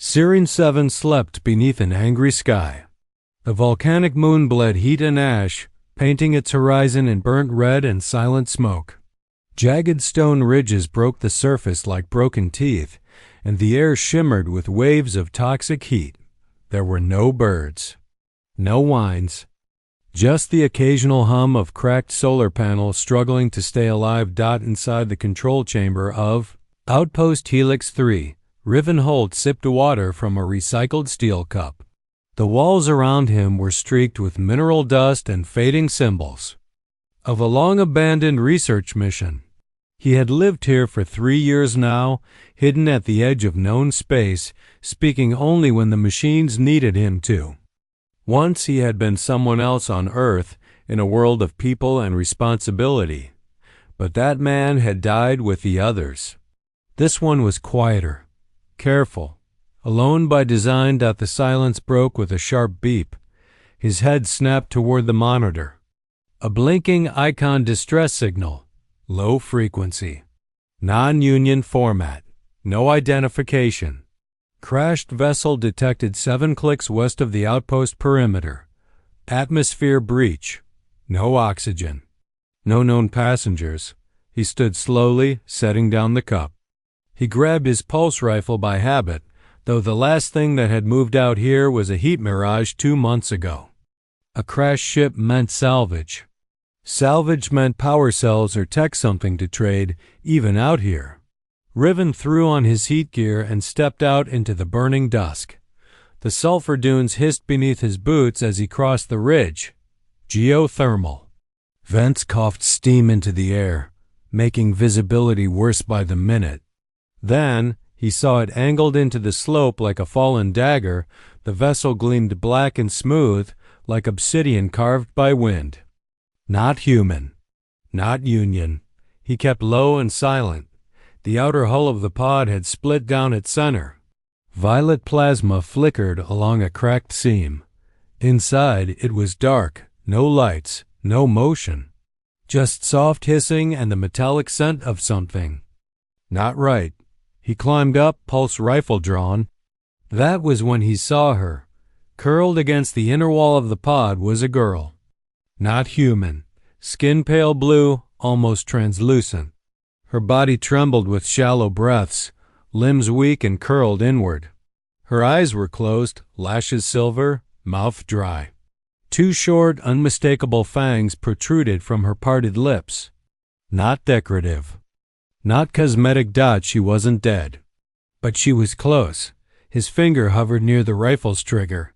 Sirian 7 slept beneath an angry sky. The volcanic moon bled heat and ash, painting its horizon in burnt red and silent smoke. Jagged stone ridges broke the surface like broken teeth, and the air shimmered with waves of toxic heat. There were no birds, no whines, just the occasional hum of cracked solar panels struggling to stay alive. Inside the control chamber of Outpost Helix 3, Riven Holt sipped water from a recycled steel cup. The walls around him were streaked with mineral dust and fading symbols of a long-abandoned research mission. He had lived here for 3 years now, hidden at the edge of known space, speaking only when the machines needed him to. Once he had been someone else on Earth, in a world of people and responsibility. But that man had died with the others. This one was quieter, careful, alone by design. The silence broke with a sharp beep. His head snapped toward the monitor. A blinking icon distress signal. Low frequency. Non-union format. No identification. Crashed vessel detected 7 clicks west of the outpost perimeter. Atmosphere breach. No oxygen. No known passengers. He stood slowly, setting down the cup. He grabbed his pulse rifle by habit, though the last thing that had moved out here was a heat mirage 2 months ago. A crashed ship meant salvage. Salvage meant power cells or tech, something to trade, even out here. Riven threw on his heat gear and stepped out into the burning dusk. The sulfur dunes hissed beneath his boots as he crossed the ridge. Geothermal. Vents coughed steam into the air, making visibility worse by the minute. Then he saw it angled into the slope like a fallen dagger. The vessel gleamed black and smooth, like obsidian carved by wind. Not human. Not Union. He kept low and silent. The outer hull of the pod had split down its center. Violet plasma flickered along a cracked seam. Inside, it was dark, no lights, no motion. Just soft hissing and the metallic scent of something. Not right. He climbed up, pulse rifle drawn. That was when he saw her. Curled against the inner wall of the pod was a girl. Not human. Skin pale blue, almost translucent. Her body trembled with shallow breaths, limbs weak and curled inward. Her eyes were closed, lashes silver, mouth dry. 2 short, unmistakable fangs protruded from her parted lips. Not decorative. Not cosmetic. She wasn't dead. But she was close. His finger hovered near the rifle's trigger.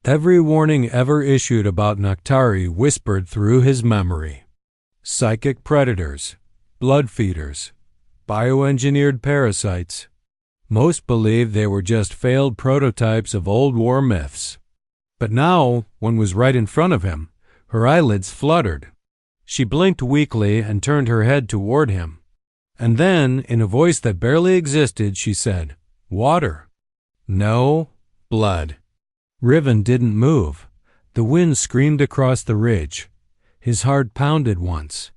Every warning ever issued about Noctari whispered through his memory. Psychic predators. Blood feeders. Bioengineered parasites. Most believed they were just failed prototypes of old war myths. But now one was right in front of him. Her eyelids fluttered. She blinked weakly and turned her head toward him. And then, in a voice that barely existed, she said, "Water." No, blood. Riven didn't move. The wind screamed across the ridge. His heart pounded once.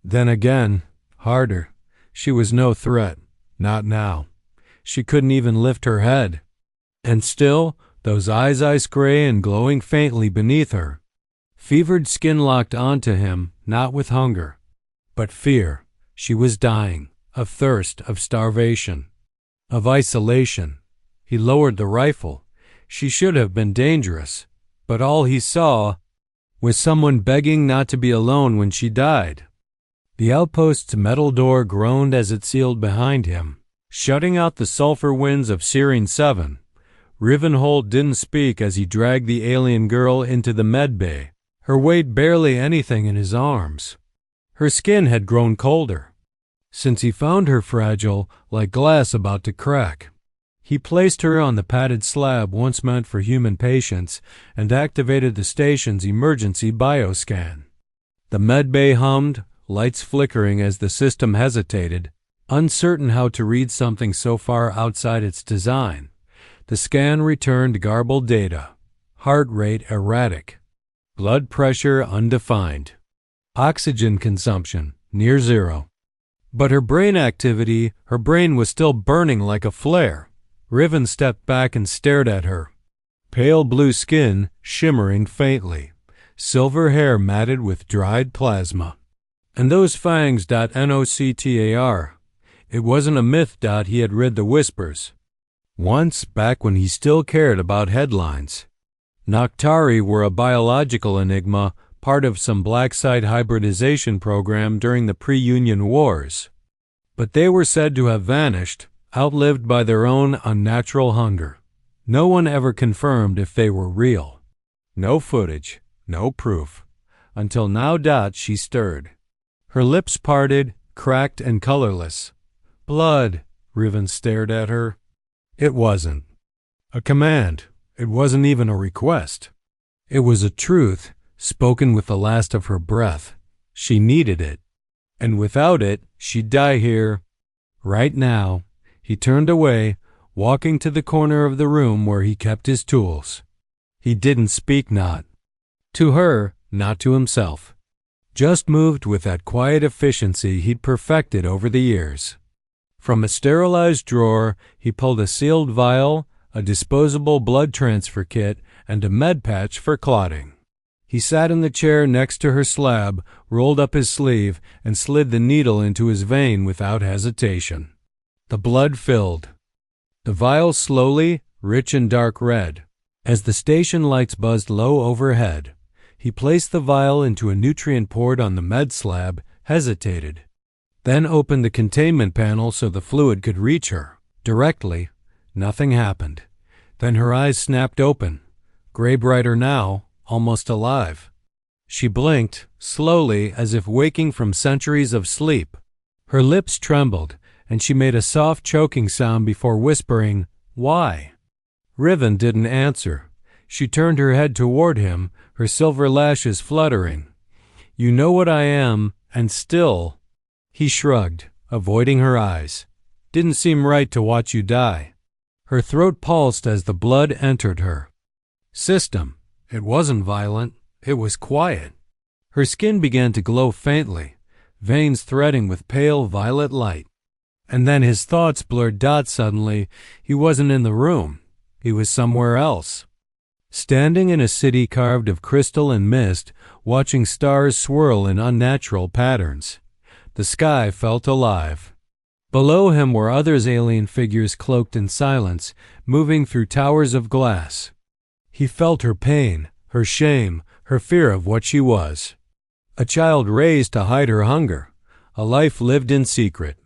Then again, harder. She was no threat. Not now. She couldn't even lift her head. And still, those eyes ice gray and glowing faintly beneath her. Fevered skin locked onto him, not with hunger, but fear. She was dying, of thirst, of starvation, of isolation. He lowered the rifle. She should have been dangerous, but all he saw was someone begging not to be alone when she died. The outpost's metal door groaned as it sealed behind him, shutting out the sulfur winds of Sirian 7. Riven Holt didn't speak as he dragged the alien girl into the med bay, her weight barely anything in his arms. Her skin had grown colder, since he found her fragile, like glass about to crack. He placed her on the padded slab once meant for human patients and activated the station's emergency bioscan. The medbay hummed, lights flickering as the system hesitated, uncertain how to read something so far outside its design. The scan returned garbled data. Heart rate erratic. Blood pressure undefined. Oxygen consumption near zero. But her brain activity, her brain was still burning like a flare. Riven stepped back and stared at her. Pale blue skin shimmering faintly, silver hair matted with dried plasma. And those fangs. Noctar. It wasn't a myth. He had read the whispers. Once, back when he still cared about headlines. Noctari were a biological enigma, part of some black site hybridization program during the pre-Union Wars. But they were said to have vanished, outlived by their own unnatural hunger. No one ever confirmed if they were real. No footage, no proof. Until now. She stirred. Her lips parted, cracked and colorless. Blood. Riven stared at her. It wasn't a command. It wasn't even a request. It was a truth, spoken with the last of her breath. She needed it. And without it, she'd die here. Right now. He turned away, walking to the corner of the room where he kept his tools. He didn't speak, not to her, not to himself. Just moved with that quiet efficiency he'd perfected over the years. From a sterilized drawer, he pulled a sealed vial, a disposable blood transfer kit, and a med patch for clotting. He sat in the chair next to her slab, rolled up his sleeve, and slid the needle into his vein without hesitation. The blood filled. The vial slowly, rich and dark red. As the station lights buzzed low overhead, he placed the vial into a nutrient port on the med slab, hesitated, then opened the containment panel so the fluid could reach her. Directly, nothing happened. Then her eyes snapped open, gray brighter now, almost alive. She blinked, slowly, as if waking from centuries of sleep. Her lips trembled, and she made a soft choking sound before whispering, "Why?" Riven didn't answer. She turned her head toward him, her silver lashes fluttering. "You know what I am, and still—" He shrugged, avoiding her eyes. "Didn't seem right to watch you die." Her throat pulsed as the blood entered her system. It wasn't violent. It was quiet. Her skin began to glow faintly, veins threading with pale violet light. And then his thoughts blurred. Suddenly, he wasn't in the room. He was somewhere else. Standing in a city carved of crystal and mist, watching stars swirl in unnatural patterns. The sky felt alive. Below him were others, alien figures cloaked in silence, moving through towers of glass. He felt her pain, her shame, her fear of what she was. A child raised to hide her hunger, a life lived in secret.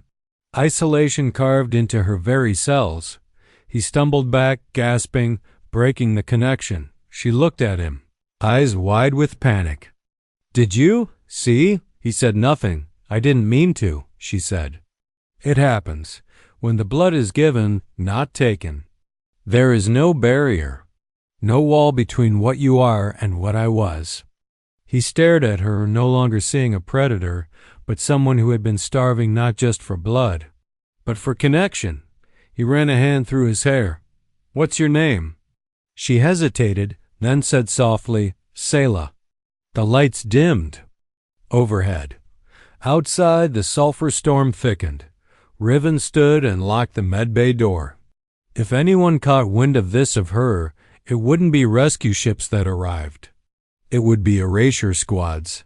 Isolation carved into her very cells. He stumbled back, gasping, breaking the connection. She looked at him, eyes wide with panic. "Did you see?" He said nothing. "I didn't mean to," she said. "It happens. When the blood is given, not taken. There is no barrier, no wall between what you are and what I was." He stared at her, no longer seeing a predator, but someone who had been starving not just for blood, but for connection. He ran a hand through his hair. "What's your name?" She hesitated, then said softly, "Saela." The lights dimmed. Overhead. Outside, the sulfur storm thickened. Riven stood and locked the medbay door. If anyone caught wind of this of her, it wouldn't be rescue ships that arrived. It would be erasure squads.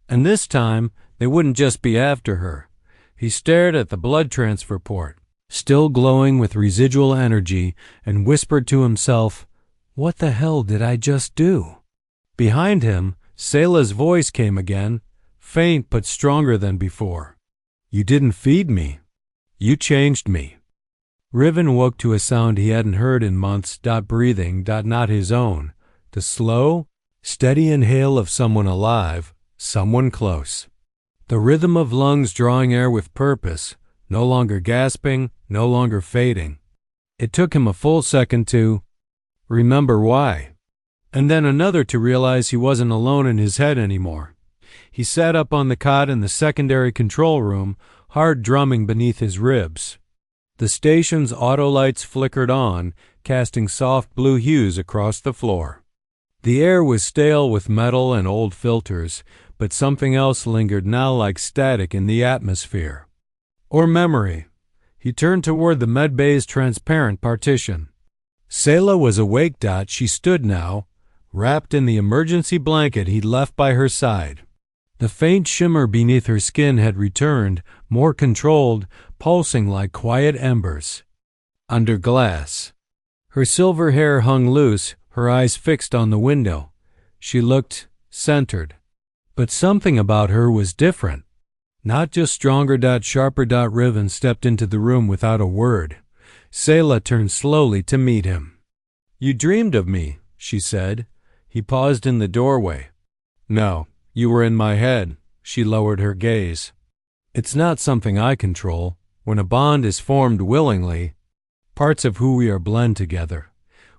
And this time, they wouldn't just be after her. He stared at the blood transfer port, still glowing with residual energy, and whispered to himself, "What the hell did I just do?" Behind him, Saela's voice came again, faint but stronger than before. "You didn't feed me. You changed me." Riven woke to a sound he hadn't heard in months. Breathing. Not his own. The slow, steady inhale of someone alive, someone close. The rhythm of lungs drawing air with purpose, no longer gasping, no longer fading. It took him a full second to remember why, and then another to realize he wasn't alone in his head anymore. He sat up on the cot in the secondary control room, hard drumming beneath his ribs. The station's auto lights flickered on, casting soft blue hues across the floor. The air was stale with metal and old filters, but something else lingered now like static in the atmosphere. Or memory. He turned toward the medbay's transparent partition. Saela was awake. She stood now, wrapped in the emergency blanket he'd left by her side. The faint shimmer beneath her skin had returned, more controlled, pulsing like quiet embers. Under glass. Her silver hair hung loose, her eyes fixed on the window. She looked centered. But something about her was different. Not just stronger. Sharper. Riven stepped into the room without a word. Saela turned slowly to meet him. "You dreamed of me," she said. He paused in the doorway. "No, you were in my head." She lowered her gaze. "It's not something I control. When a bond is formed willingly, parts of who we are blend together.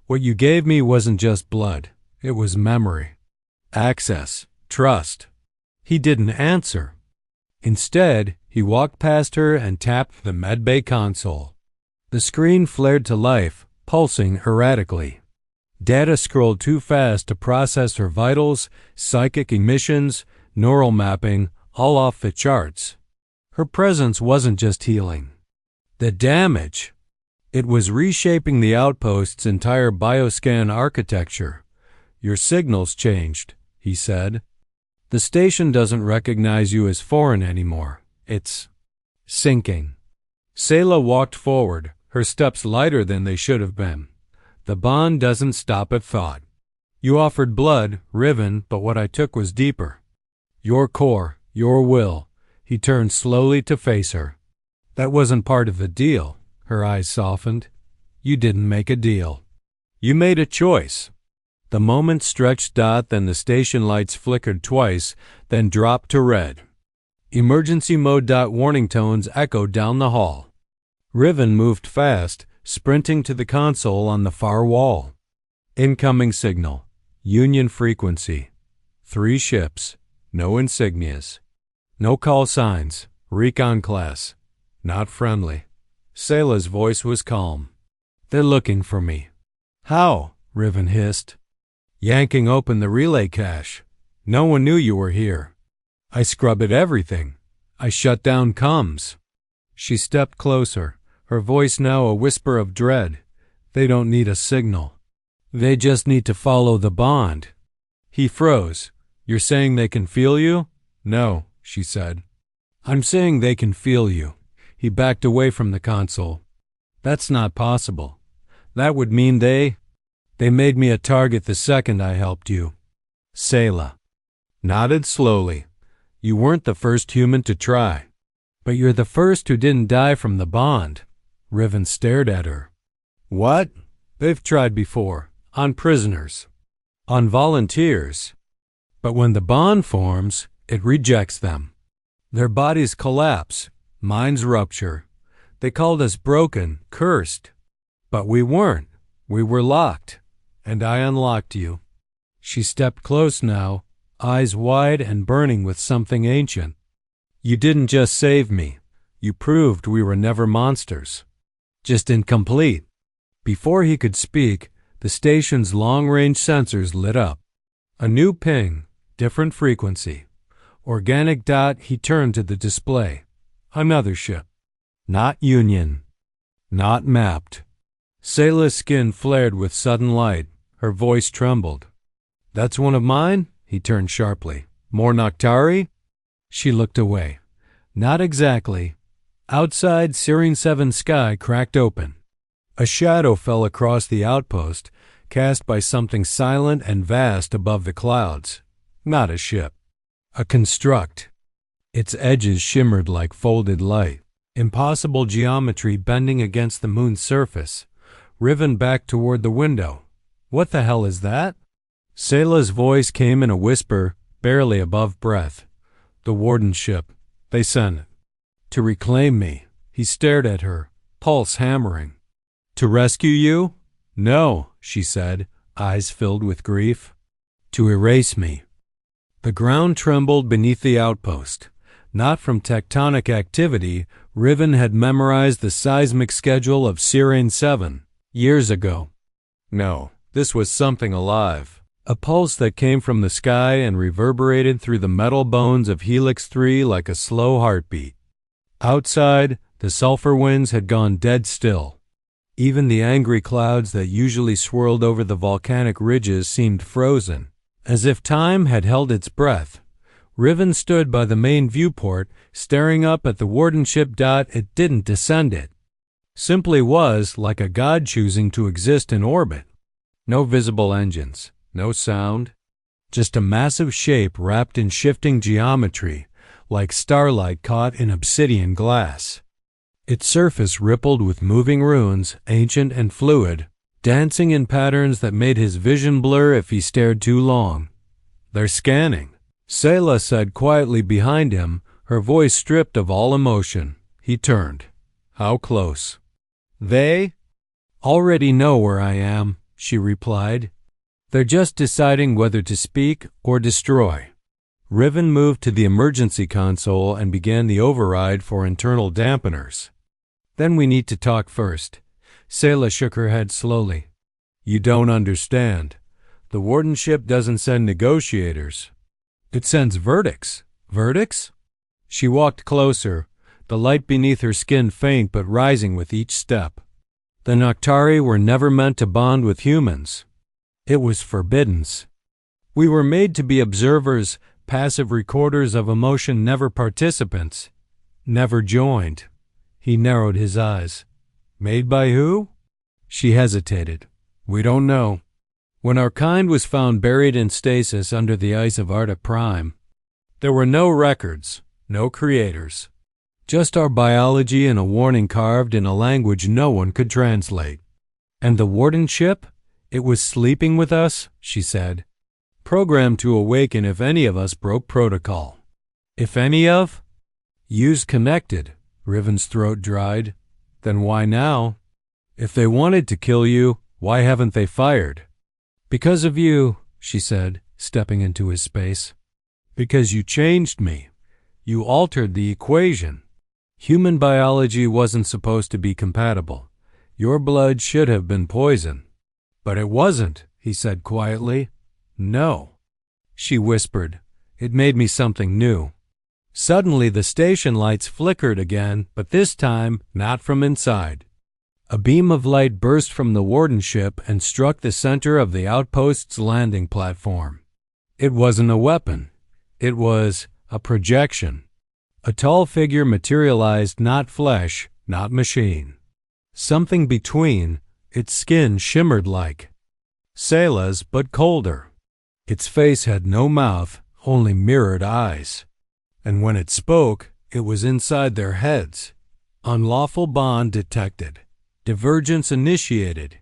What you gave me wasn't just blood. It was memory. Access. Trust." He didn't answer. Instead, he walked past her and tapped the medbay console. The screen flared to life, pulsing erratically. Data scrolled too fast to process her vitals, psychic emissions, neural mapping, all off the charts. Her presence wasn't just healing. The damage! It was reshaping the Outpost's entire bioscan architecture. "Your signals changed," he said. "The station doesn't recognize you as foreign anymore. It's sinking." Saela walked forward, her steps lighter than they should have been. "The bond doesn't stop at thought. You offered blood, Riven, but what I took was deeper. Your core, your will." He turned slowly to face her. "That wasn't part of the deal." Her eyes softened. "You didn't make a deal. You made a choice." The moment stretched. Then the station lights flickered twice, then dropped to red. Emergency mode. Warning tones echoed down the hall. Riven moved fast, sprinting to the console on the far wall. Incoming signal. Union frequency. 3 ships. No insignias. No call signs. Recon class. Not friendly. Saela's voice was calm. "They're looking for me." "How?" Riven hissed. "Yanking open the relay cache. No one knew you were here. I scrubbed everything. I shut down comms." She stepped closer, her voice now a whisper of dread. "They don't need a signal. They just need to follow the bond." He froze. "You're saying they can feel you?" "No," she said. "I'm saying they can feel you." He backed away from the console. "That's not possible. That would mean they made me a target the second I helped you." Saela nodded slowly. "You weren't the first human to try. But you're the first who didn't die from the bond." Riven stared at her. "What?" "They've tried before. On prisoners. On volunteers. But when the bond forms, it rejects them. Their bodies collapse. Minds rupture. They called us broken, cursed. But we weren't. We were locked. And I unlocked you." She stepped close now, eyes wide and burning with something ancient. "You didn't just save me. You proved we were never monsters. Just incomplete." Before he could speak, the station's long-range sensors lit up. A new ping, different frequency. Organic. He turned to the display. Another ship. Not Union. Not mapped. Saela's skin flared with sudden light. Her voice trembled. "That's one of mine?" He turned sharply. "More Noctari?" She looked away. "Not exactly." Outside, Serene 7 sky cracked open. A shadow fell across the outpost, cast by something silent and vast above the clouds. Not a ship. A construct. Its edges shimmered like folded light. Impossible geometry bending against the moon's surface. Riven back toward the window. "What the hell is that?" Saela's voice came in a whisper, barely above breath. "The warden ship. They sent it. To reclaim me." He stared at her, pulse hammering. "To rescue you?" "No," she said, eyes filled with grief. "To erase me." The ground trembled beneath the outpost. Not from tectonic activity, Riven had memorized the seismic schedule of Serene 7 years ago. No, this was something alive. A pulse that came from the sky and reverberated through the metal bones of Helix 3 like a slow heartbeat. Outside, The sulfur winds had gone dead still. Even the angry clouds that usually swirled over the volcanic ridges seemed frozen, as if time had held its breath. Riven stood by the main viewport, staring up at the wardenship. It didn't descend it. Simply was like a god choosing to exist in orbit. No visible engines, no sound, just a massive shape wrapped in shifting geometry, like starlight caught in obsidian glass. Its surface rippled with moving runes, ancient and fluid, dancing in patterns that made his vision blur if he stared too long. "They're scanning," Saela said quietly behind him, her voice stripped of all emotion. He turned. "How close?" "They already know where I am," she replied. "They're just deciding whether to speak or destroy." Riven moved to the emergency console and began the override for internal dampeners. "Then we need to talk first." Saela shook her head slowly. "You don't understand. The wardenship doesn't send negotiators. It sends verdicts." "Verdicts?" She walked closer, the light beneath her skin faint but rising with each step. "The Noctari were never meant to bond with humans. It was forbidden. We were made to be observers, passive recorders of emotion, never participants, never joined." He narrowed his eyes. "Made by who?" She hesitated. "We don't know. When our kind was found buried in stasis under the ice of Arda Prime, there were no records, no creators. Just our biology and a warning carved in a language no one could translate." "And the wardenship? It was sleeping with us," she said. "Programmed to awaken if any of us broke protocol." "If any of?" "Yous connected." Riven's throat dried. "Then why now? If they wanted to kill you, why haven't they fired?" "Because of you," she said, stepping into his space. "Because you changed me. You altered the equation. Human biology wasn't supposed to be compatible. Your blood should have been poison." "But it wasn't," he said quietly. "No." She whispered. "It made me something new." Suddenly the station lights flickered again, but this time not from inside. A beam of light burst from the wardenship and struck the center of the Outpost's landing platform. It wasn't a weapon. It was a projection. A tall figure materialized, not flesh, not machine. Something between. Its skin shimmered like Saela's, but colder. Its face had no mouth, only mirrored eyes. And when it spoke, it was inside their heads. Unlawful bond detected. Divergence initiated.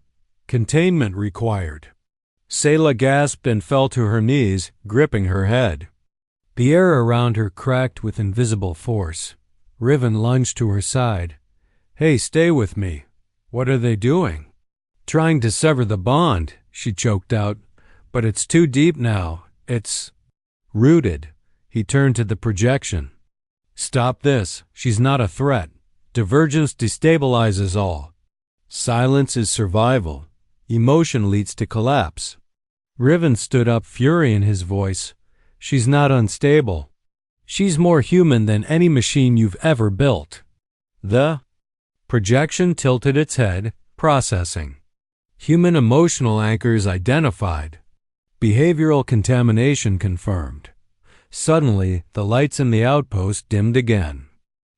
Containment required. Saela gasped and fell to her knees, gripping her head. The air around her cracked with invisible force. Riven lunged to her side. "Hey, stay with me." "What are they doing?" "Trying to sever the bond," she choked out. "But it's too deep now. It's rooted." He turned to the projection. "Stop this. She's not a threat. Divergence destabilizes all. Silence is survival. Emotion leads to collapse." Riven stood up, fury in his voice. "She's not unstable. She's more human than any machine you've ever built." The projection tilted its head, processing. Human emotional anchors identified. Behavioral contamination confirmed. Suddenly, the lights in the outpost dimmed again.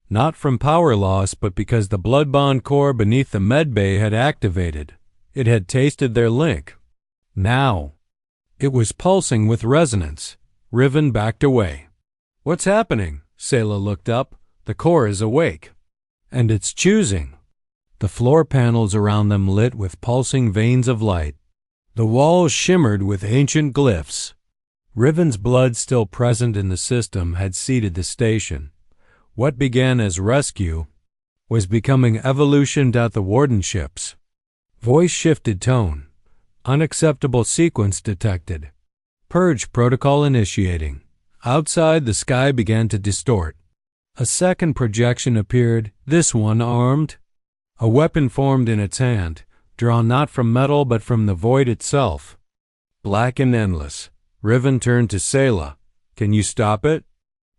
Not from power loss, but because the blood bond core beneath the medbay had activated. It had tasted their link. Now, it was pulsing with resonance. Riven backed away. "What's happening?" Saela looked up. "The core is awake." "And it's choosing." The floor panels around them lit with pulsing veins of light. The walls shimmered with ancient glyphs. Riven's blood, still present in the system, had seeded the station. What began as rescue was becoming evolution. The wardenships. Voice shifted tone. Unacceptable sequence detected. Purge protocol initiating. Outside, the sky began to distort. A second projection appeared, this one armed. A weapon formed in its hand, drawn not from metal but from the void itself. Black and endless. Riven turned to Saela. "Can you stop it?"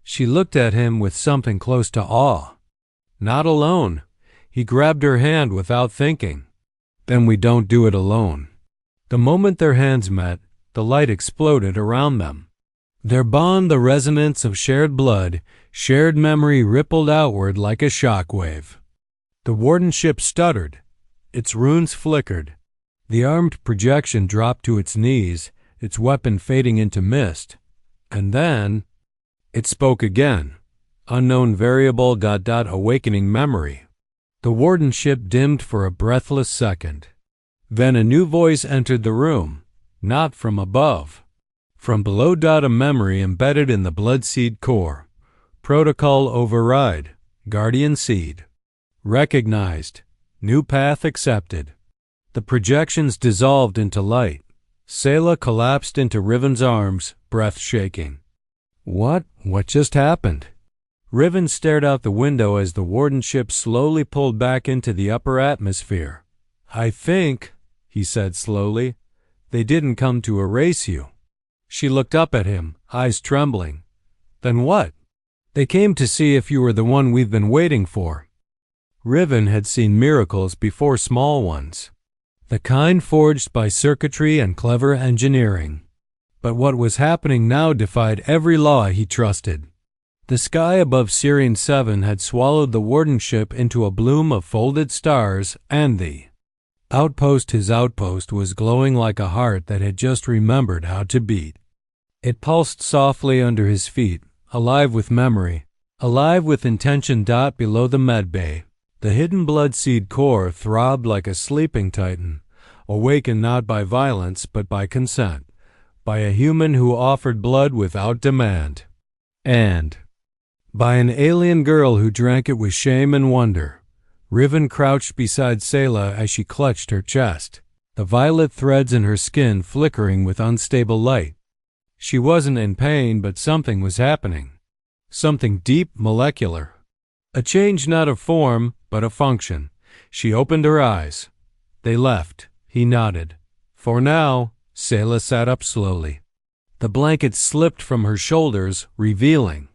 She looked at him with something close to awe. Not alone. He grabbed her hand without thinking. Then we don't do it alone. The moment their hands met, the light exploded around them. Their bond, the resonance of shared blood, shared memory, rippled outward like a shockwave. The wardenship stuttered. Its runes flickered. The armed projection dropped to its knees, its weapon fading into mist. And then it spoke again. Unknown variable ... awakening memory. The wardenship dimmed for a breathless second. Then a new voice entered the room, not from above. From below. A memory embedded in the blood seed core. Protocol override. Guardian seed. Recognized. New path accepted. The projections dissolved into light. Saela collapsed into Riven's arms, breath shaking. What just happened? Riven stared out the window as the wardenship slowly pulled back into the upper atmosphere. I think, he said slowly, they didn't come to erase you. She looked up at him, eyes trembling. Then what? They came to see if you were the one we've been waiting for. Riven had seen miracles before, small ones. The kind forged by circuitry and clever engineering. But what was happening now defied every law he trusted. The sky above Sirian 7 had swallowed the wardenship into a bloom of folded stars, and the outpost, his outpost, was glowing like a heart that had just remembered how to beat. It pulsed softly under his feet, alive with memory, alive with intention. Below the medbay, the hidden blood seed core throbbed like a sleeping titan, awakened not by violence but by consent, by a human who offered blood without demand, and by an alien girl who drank it with shame and wonder. Riven crouched beside Saela as she clutched her chest, the violet threads in her skin flickering with unstable light. She wasn't in pain, but something was happening. Something deep, molecular. A change not of form, but of function. She opened her eyes. They left. He nodded. For now. Saela sat up slowly. The blanket slipped from her shoulders, revealing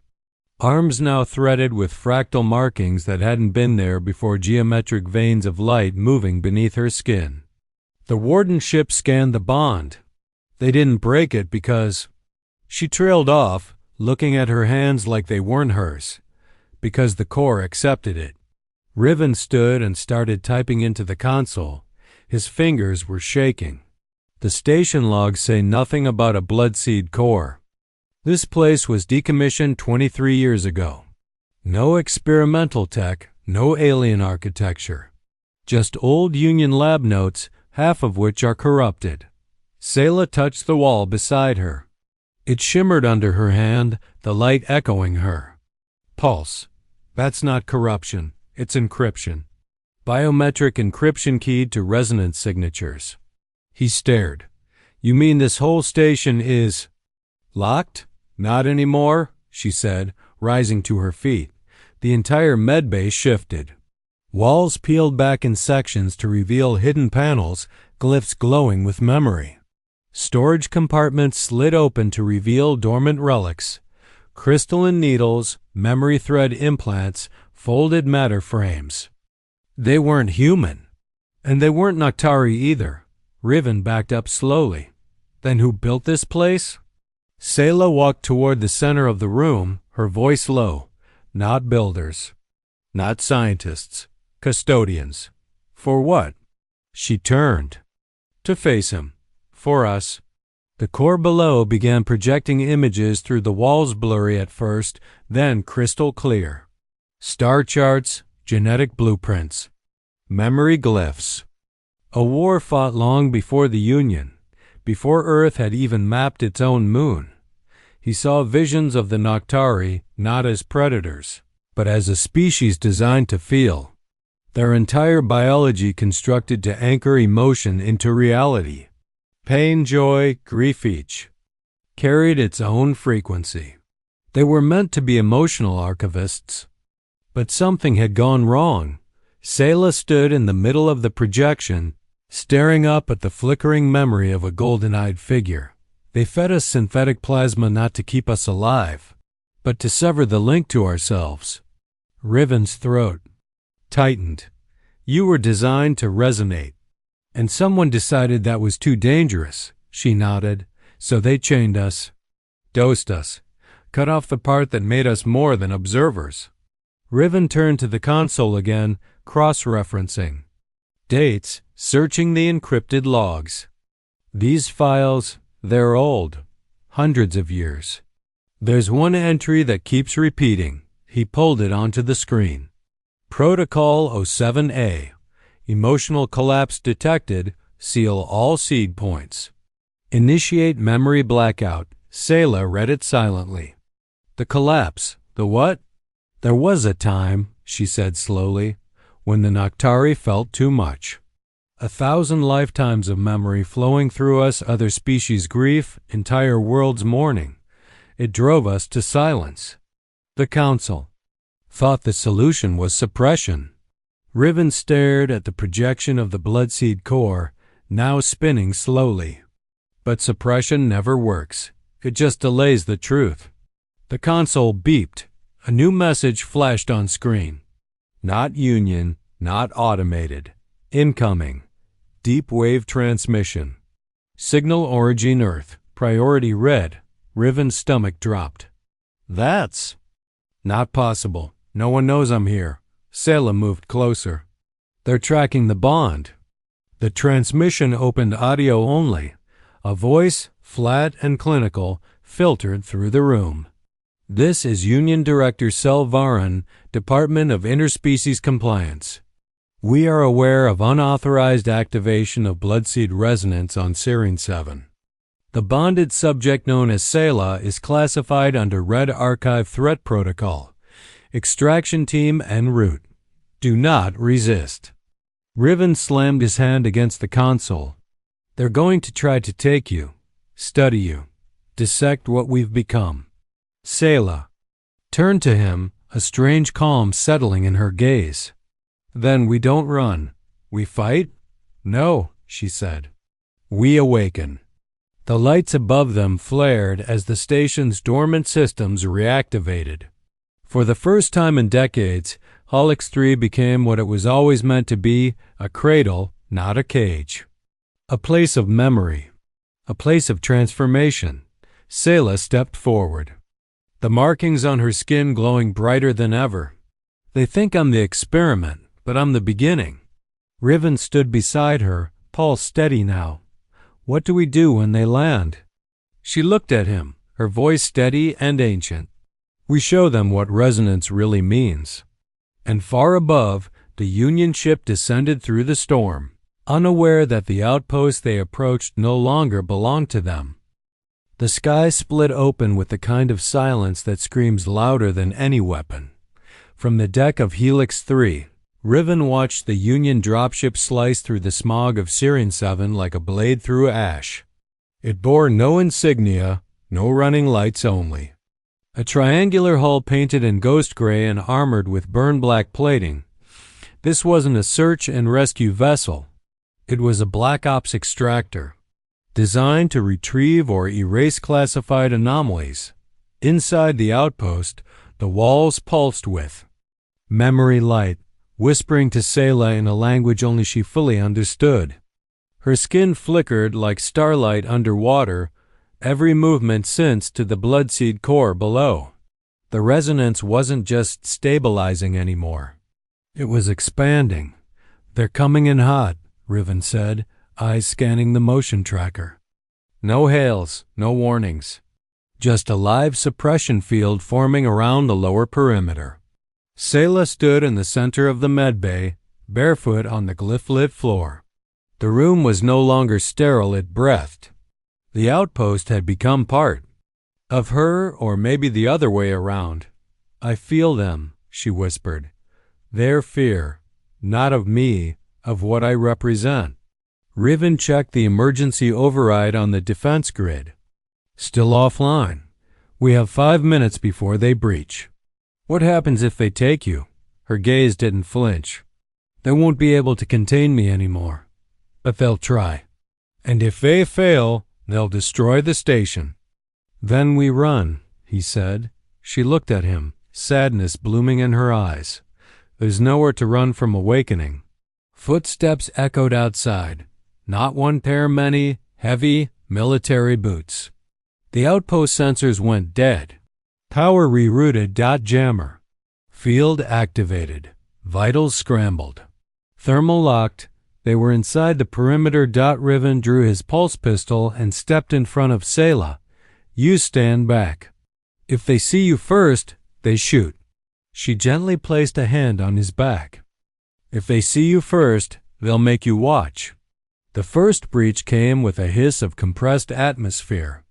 arms now threaded with fractal markings that hadn't been there before, geometric veins of light moving beneath her skin. The wardenship scanned the bond. They didn't break it because... She trailed off, looking at her hands like they weren't hers, because the core accepted it. Riven stood and started typing into the console. His fingers were shaking. The station logs say nothing about a bloodseed core. This place was decommissioned 23 years ago. No experimental tech, no alien architecture. Just old Union lab notes, half of which are corrupted. Saela touched the wall beside her. It shimmered under her hand, the light echoing her. Pulse. That's not corruption, it's encryption. Biometric encryption keyed to resonance signatures. He stared. You mean this whole station is locked? Not anymore, she said, rising to her feet. The entire medbay shifted. Walls peeled back in sections to reveal hidden panels, glyphs glowing with memory. Storage compartments slid open to reveal dormant relics. Crystalline needles, memory thread implants, folded matter frames. They weren't human. And they weren't Noctari either. Riven backed up slowly. Then who built this place? Saela walked toward the center of the room, her voice low. Not builders. Not scientists. Custodians. For what? She turned. To face him. For us. The core below began projecting images through the walls, blurry at first, then crystal clear. Star charts, genetic blueprints. Memory glyphs. A war fought long before the Union. Before Earth had even mapped its own moon. He saw visions of the Noctari not as predators, but as a species designed to feel. Their entire biology constructed to anchor emotion into reality. Pain, joy, grief, each carried its own frequency. They were meant to be emotional archivists. But something had gone wrong. Saela stood in the middle of the projection, staring up at the flickering memory of a golden-eyed figure. They fed us synthetic plasma not to keep us alive, but to sever the link to ourselves. Riven's throat tightened. You were designed to resonate. And someone decided that was too dangerous, she nodded, so they chained us, dosed us, cut off the part that made us more than observers. Riven turned to the console again, cross-referencing. Dates, searching the encrypted logs. These files, they're old, hundreds of years. There's one entry that keeps repeating. He pulled it onto the screen. Protocol 07A. Emotional collapse detected. Seal all seed points. Initiate memory blackout. Saela read it silently. The collapse. The what? There was a time, she said slowly, when the Noctari felt too much. 1,000 lifetimes of memory flowing through us, other species' grief, entire worlds' mourning. It drove us to silence. The Council thought the solution was suppression. Riven stared at the projection of the bloodseed core, now spinning slowly. But suppression never works. It just delays the truth. The console beeped. A new message flashed on screen. Not union, not automated. Incoming. Deep wave transmission. Signal origin Earth. Priority red. Riven's stomach dropped. That's not possible. No one knows I'm here. Saela moved closer. They're tracking the bond. The transmission opened audio only. A voice, flat and clinical, filtered through the room. This is Union Director Selvaran, Department of Interspecies Compliance. We are aware of unauthorized activation of bloodseed resonance on Serene 7. The bonded subject known as Saela is classified under Red Archive Threat Protocol. Extraction team en route. Do not resist. Riven slammed his hand against the console. They're going to try to take you, study you, dissect what we've become. Saela turned to him, a strange calm settling in her gaze. Then we don't run. We fight? No, she said. We awaken. The lights above them flared as the station's dormant systems reactivated. For the first time in decades, Holix 3 became what it was always meant to be, a cradle, not a cage. A place of memory. A place of transformation. Saela stepped forward. The markings on her skin glowing brighter than ever. They think I'm the experiment, but I'm the beginning. Riven stood beside her, pulse steady now. What do we do when they land? She looked at him, her voice steady and ancient. We show them what resonance really means. And far above, the Union ship descended through the storm, unaware that the outpost they approached no longer belonged to them. The sky split open with the kind of silence that screams louder than any weapon. From the deck of Helix 3, Riven watched the Union dropship slice through the smog of Serene 7 like a blade through ash. It bore no insignia, no running lights only. A triangular hull painted in ghost gray and armored with burn-black plating. This wasn't a search and rescue vessel. It was a Black Ops extractor, designed to retrieve or erase classified anomalies. Inside the outpost, the walls pulsed with memory light, whispering to Saela in a language only she fully understood. Her skin flickered like starlight underwater, every movement sensed to the bloodseed core below. The resonance wasn't just stabilizing anymore. It was expanding. They're coming in hot, Riven said, eyes scanning the motion tracker. No hails, no warnings. Just a live suppression field forming around the lower perimeter. Saela stood in the center of the medbay, barefoot on the glyph-lit floor. The room was no longer sterile, it breathed. The outpost had become part of her, or maybe the other way around. I feel them, she whispered. Their fear, not of me, of what I represent. Riven checked the emergency override on the defense grid. Still offline. We have 5 minutes before they breach. What happens if they take you? Her gaze didn't flinch. They won't be able to contain me anymore. But they'll try. And if they fail, they'll destroy the station. Then we run, he said. She looked at him, sadness blooming in her eyes. There's nowhere to run from awakening. Footsteps echoed outside. Not one pair, many, heavy, military boots. The outpost sensors went dead. Power rerouted. Jammer. Field activated. Vitals scrambled. Thermal locked. They were inside the perimeter. Riven drew his pulse pistol and stepped in front of Saela. You stand back. If they see you first, they shoot. She gently placed a hand on his back. If they see you first, they'll make you watch. The first breach came with a hiss of compressed atmosphere.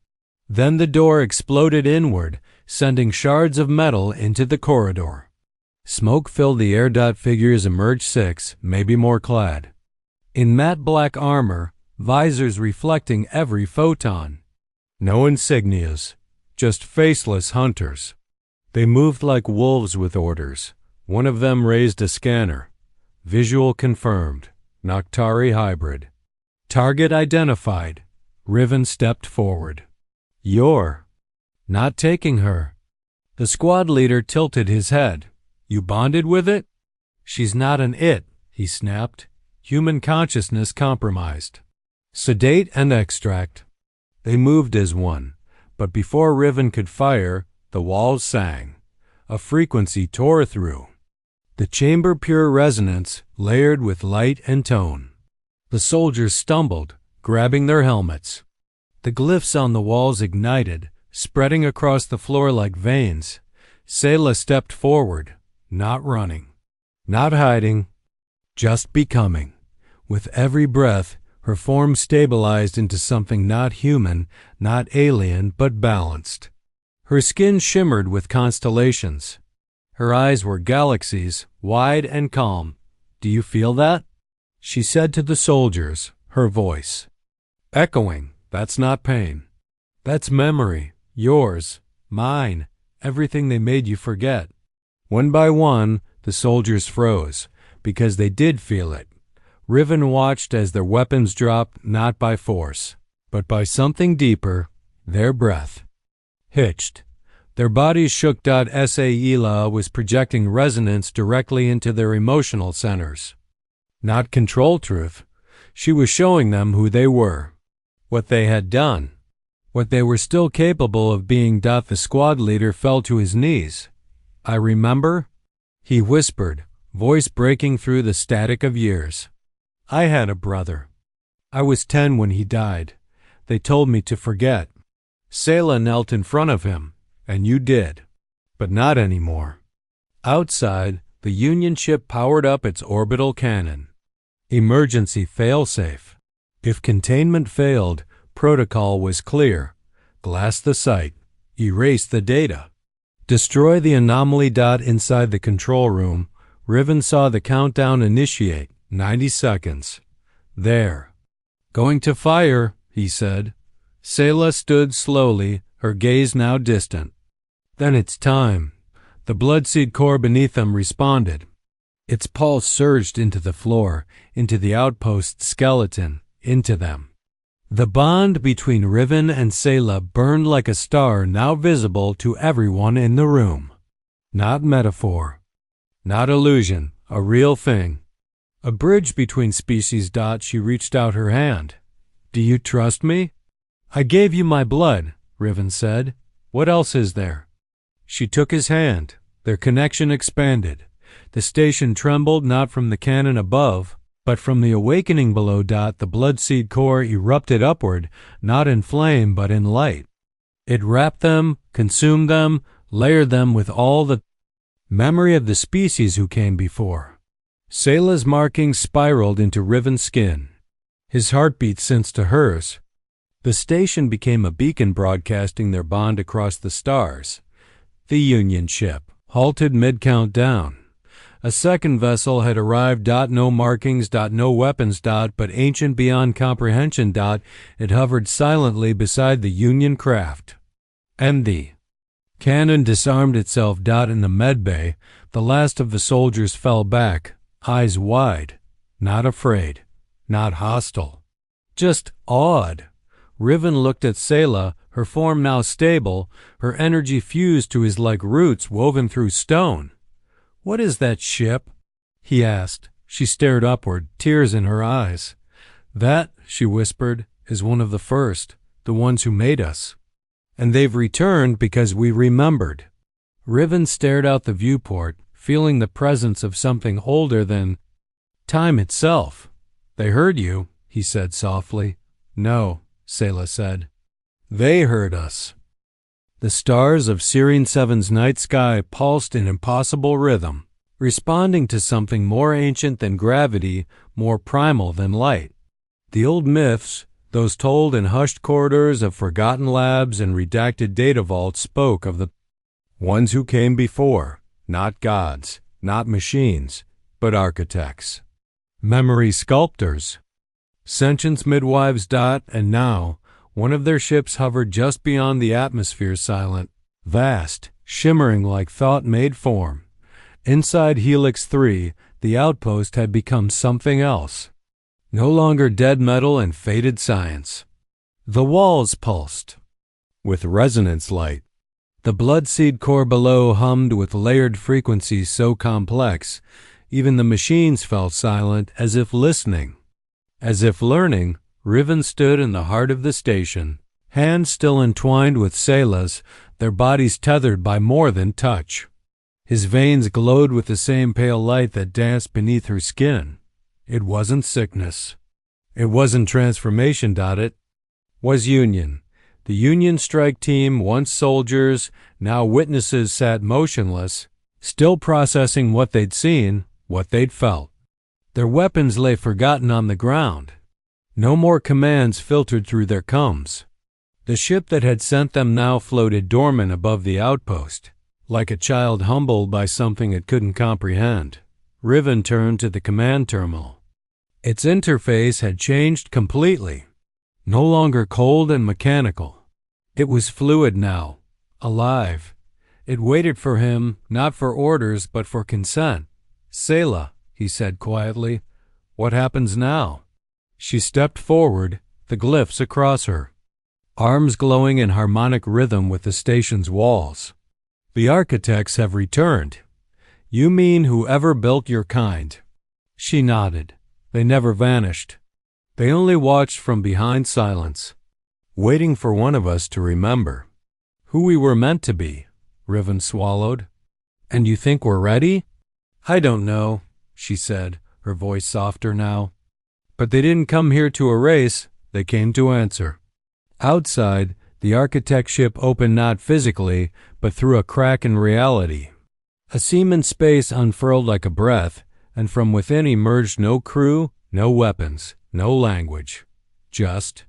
Then the door exploded inward, sending shards of metal into the corridor. Smoke filled the air. Figures emerged, 6, maybe more, clad in matte black armor, visors reflecting every photon. No insignias, just faceless hunters. They moved like wolves with orders. One of them raised a scanner. Visual confirmed. Noctari hybrid. Target identified. Riven stepped forward. You're not taking her. The squad leader tilted his head. You bonded with it? She's not an it, he snapped. Human consciousness compromised. Sedate and extract. They moved as one, but before Riven could fire, the walls sang. A frequency tore through. The chamber pure resonance, layered with light and tone. The soldiers stumbled, grabbing their helmets. The glyphs on the walls ignited, spreading across the floor like veins. Saela stepped forward, not running, not hiding, just becoming. With every breath, her form stabilized into something not human, not alien, but balanced. Her skin shimmered with constellations. Her eyes were galaxies, wide and calm. Do you feel that? She said to the soldiers, her voice echoing. That's not pain. That's memory. Yours, mine, everything they made you forget. One by one, the soldiers froze, because they did feel it. Riven watched as their weapons dropped, not by force, but by something deeper, their breath. Hitched. Their bodies shook. Saela was projecting resonance directly into their emotional centers. Not control truth. She was showing them who they were, what they had done, what they were still capable of being. The squad leader fell to his knees. I remember, he whispered, voice breaking through the static of years. I had a brother. I was 10 when he died. They told me to forget. Saela knelt in front of him, and you did. But not anymore. Outside, the Union ship powered up its orbital cannon. Emergency failsafe. If containment failed, protocol was clear. Glass the site. Erase the data. Destroy the anomaly. Inside the control room, Riven saw the countdown initiate. 90 seconds. There. Going to fire, he said. Saela stood slowly, her gaze now distant. Then it's time. The blood-seed core beneath them responded. Its pulse surged into the floor, into the outpost skeleton, into them. The bond between Riven and Saela burned like a star now visible to everyone in the room. Not metaphor. Not illusion, a real thing. A bridge between species. She reached out her hand. Do you trust me? I gave you my blood, Riven said. What else is there? She took his hand. Their connection expanded. The station trembled not from the cannon above, but from the awakening below. The blood-seed core erupted upward, not in flame but in light. It wrapped them, consumed them, layered them with all the memory of the species who came before. Saela's markings spiraled into Riven's skin. His heartbeat sensed to hers. The station became a beacon broadcasting their bond across the stars. The Union ship halted mid-countdown. A second vessel had arrived. No markings. No weapons. But ancient beyond comprehension. It hovered silently beside the Union craft. And the cannon disarmed itself. In the medbay, the last of the soldiers fell back. Eyes wide, not afraid, not hostile, just awed. Riven looked at Saela, her form now stable, her energy fused to his like roots woven through stone. What is that ship? he asked. She stared upward, tears in her eyes. That, she whispered, is one of the first, the ones who made us. And they've returned because we remembered. Riven stared out the viewport, feeling the presence of something older than time itself. They heard you, he said softly. No, Saela said. They heard us. The stars of Sirian Seven's night sky pulsed in impossible rhythm, responding to something more ancient than gravity, more primal than light. The old myths, those told in hushed corridors of forgotten labs and redacted data vaults, spoke of the ones who came before, not gods, not machines, but architects, memory sculptors, sentience midwives. And now, one of their ships hovered just beyond the atmosphere, silent, vast, shimmering like thought-made form. Inside Helix 3, the Outpost had become something else. No longer dead metal and faded science. The walls pulsed with resonance light. The blood seed core below hummed with layered frequencies so complex, even the machines felt silent, as if listening. As if learning, Riven stood in the heart of the station, hands still entwined with Saela's, their bodies tethered by more than touch. His veins glowed with the same pale light that danced beneath her skin. It wasn't sickness. It wasn't transformation. It was union. The Union strike team, once soldiers, now witnesses, sat motionless, still processing what they'd seen, what they'd felt. Their weapons lay forgotten on the ground. No more commands filtered through their combs. The ship that had sent them now floated dormant above the outpost, like a child humbled by something it couldn't comprehend. Riven turned to the command terminal. Its interface had changed completely. No longer cold and mechanical. It was fluid now, alive. It waited for him, not for orders, but for consent. Saela, he said quietly, what happens now? She stepped forward, the glyphs across her, arms glowing in harmonic rhythm with the station's walls. The architects have returned. You mean whoever built your kind? She nodded. They never vanished. They only watched from behind silence, waiting for one of us to remember who we were meant to be. Riven swallowed. And you think we're ready? I don't know, she said, her voice softer now. But they didn't come here to erase, they came to answer. Outside, the architect ship opened not physically, but through a crack in reality. A seam in space unfurled like a breath, and from within emerged no crew, no weapons, no language. Just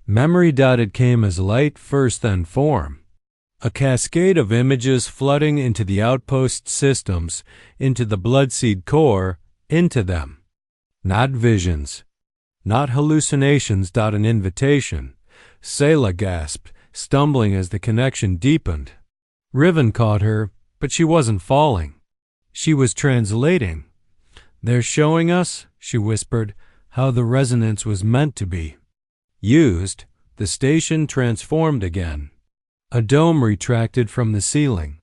memory. It came as light first, then form. A cascade of images flooding into the outpost systems, into the bloodseed core, into them. Not visions, not hallucinations. An invitation. Saela gasped, stumbling as the connection deepened. Riven caught her, but she wasn't falling. She was translating. They're showing us, she whispered, how the resonance was meant to be. Used, the station transformed again. A dome retracted from the ceiling.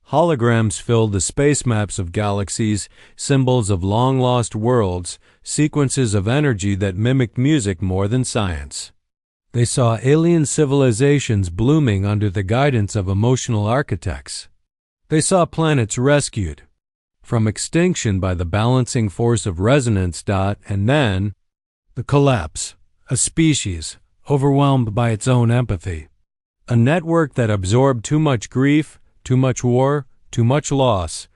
Holograms filled the space maps of galaxies, symbols of long-lost worlds, sequences of energy that mimicked music more than science. They saw alien civilizations blooming under the guidance of emotional architects. They saw planets rescued from extinction by the balancing force of resonance. And then, the collapse. A species, overwhelmed by its own empathy. A network that absorbed too much grief, too much war, too much loss,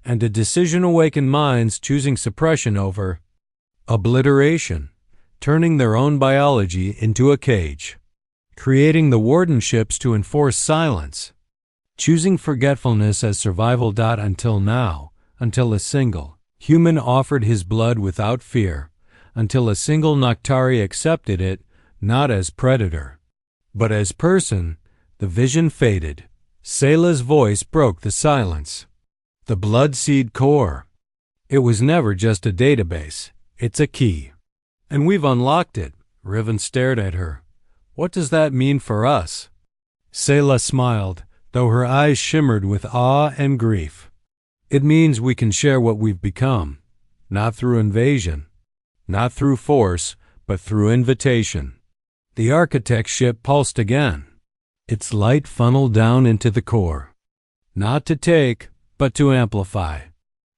and a decision-awakened minds choosing suppression over obliteration, turning their own biology into a cage, creating the wardenships to enforce silence, choosing forgetfulness as survival. Until now, until a single human offered his blood without fear, until a single Noctari accepted it, not as predator, but as person, the vision faded. Saela's voice broke the silence. The bloodseed core. It was never just a database. It's a key. And we've unlocked it. Riven stared at her. What does that mean for us? Saela smiled, though her eyes shimmered with awe and grief. It means we can share what we've become. not through invasion, not through force, but through invitation. The architect's ship pulsed again. Its light funneled down into the core. Not to take, but to amplify.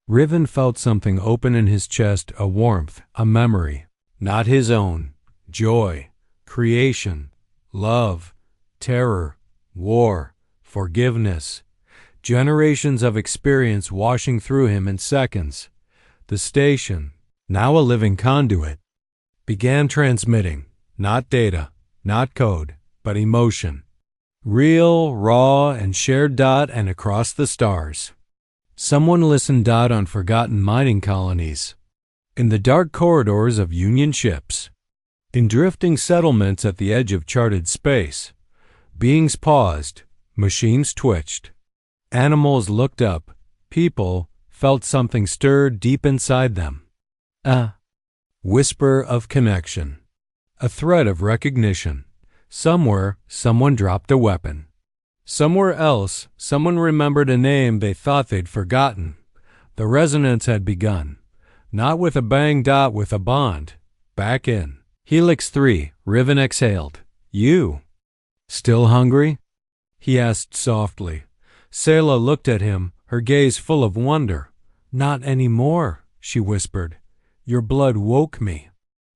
Riven felt something open in his chest, a warmth, a memory. Not his own. Joy, creation, love, terror, war, forgiveness. Generations of experience washing through him in seconds. The station, now a living conduit, began transmitting, not data, not code, but emotion. Real, raw, and shared. And across the stars. Someone listened. On forgotten mining colonies. In the dark corridors of Union ships. In drifting settlements at the edge of charted space. Beings paused. Machines twitched. Animals looked up. People felt something stir deep inside them. A whisper of connection. A thread of recognition. Somewhere, someone dropped a weapon. Somewhere else, someone remembered a name they thought they'd forgotten. The resonance had begun. Not with a bang. With a bond. Back in. Helix 3, Riven exhaled. You. Still hungry? He asked softly. Saela looked at him, her gaze full of wonder. Not anymore, she whispered. Your blood woke me.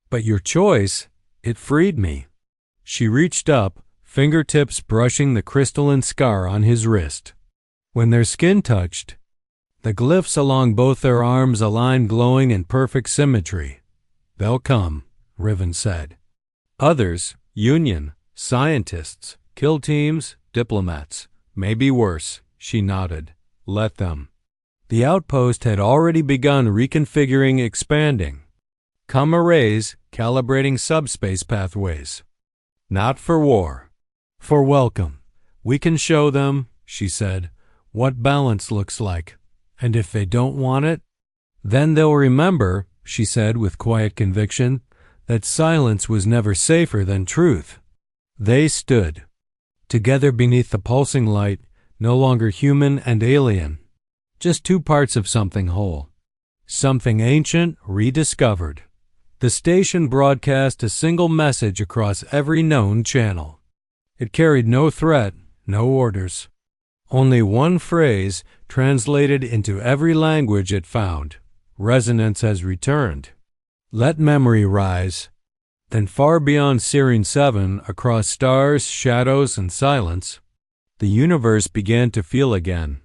But your choice, it freed me. She reached up, fingertips brushing the crystalline scar on his wrist. When their skin touched, the glyphs along both their arms aligned, glowing in perfect symmetry. They'll come, Riven said. Others, Union, scientists, kill teams, diplomats, maybe worse, she nodded. Let them. The outpost had already begun reconfiguring, expanding. Come arrays, calibrating subspace pathways. Not for war. For welcome. We can show them, she said, what balance looks like. And if they don't want it, then they'll remember, she said with quiet conviction, that silence was never safer than truth. They stood, together beneath the pulsing light, no longer human and alien. Just two parts of something whole. Something ancient, rediscovered. The station broadcast a single message across every known channel. It carried no threat, no orders. Only one phrase translated into every language it found. Resonance has returned. Let memory rise. Then far beyond Serene 7, across stars, shadows, and silence, the universe began to feel again.